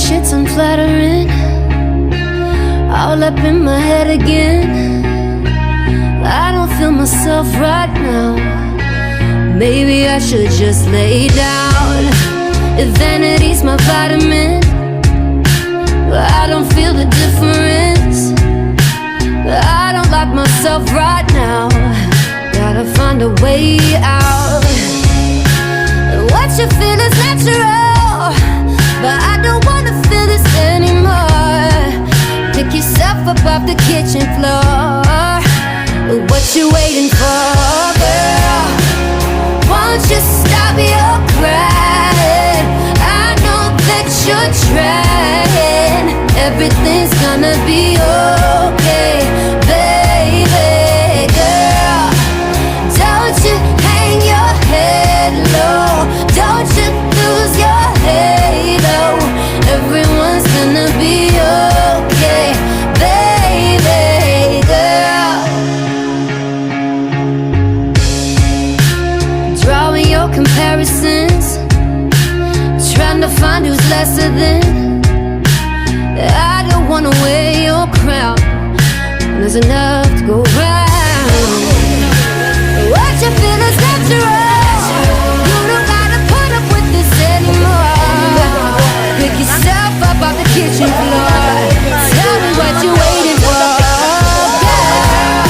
shit's unflattering, all up in my head again. I don't feel myself right now. Maybe I should just lay down. If vanity's my vitamin, I don't feel the difference. I don't like myself right now. Gotta find a way out. What you feel is natural, but I don't wanna feel this anymore. Pick yourself up off the kitchen floor. What you waiting for, girl? Won't you stop your crying? I know that you're trying. Everything's gonna be okay, baby girl. Don't you hang your head low. Don't you lose your halo. Everyone's gonna be okay, baby girl. Drawing your comparisons, trying to find who's lesser than. I don't wanna wear your crown. There's enough to go round. What you feel is natural. You don't gotta put up with this anymore. Pick yourself up off the kitchen floor. Tell me what you waiting for, girl.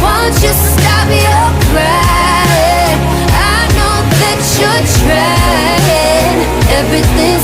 Won't you stop your crying? I know that you're trying. Everything